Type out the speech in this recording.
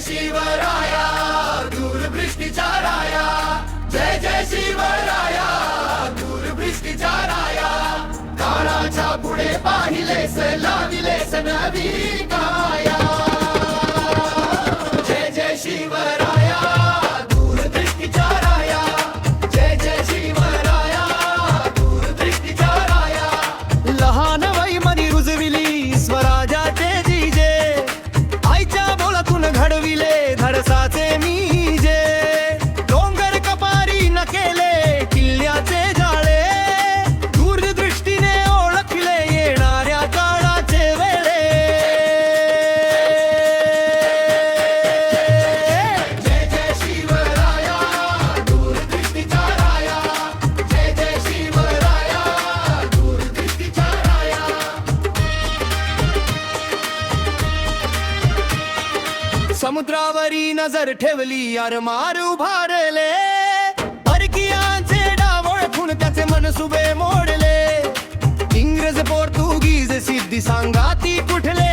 शिवराया दूरदृष्टीचा राया, जय जय शिवराया दूरदृष्टीचा राया. काळाच्या पुढे पाहिलेस लाविलेस नवी काया. जय जय शिवराया दूरदृष्टीचा राया, जय जय शिवराया दूरदृष्टीचा राया. लहान वय मनी रुजविली स्वराजाचे जीजे, आईच्या बोलातून घडविले धडसाचे मी जे. डोंगर कपारी न केले किल्ल्याचे जाळे, दूरदृष्टीने ओळखले येणाऱ्या काळाचे वेळे. जय जय शिवराया दूरदृष्टीचा राया, जय जय शिवराया दूरदृष्टीचा राया. समुद्रावरी नजर ठेवली आरमार उभारले, परकीयांचे डाव ओळखून त्याचे मनसुबे मोडले. इंग्रज पोर्तुगीज सिद्धी सांगाती कुठले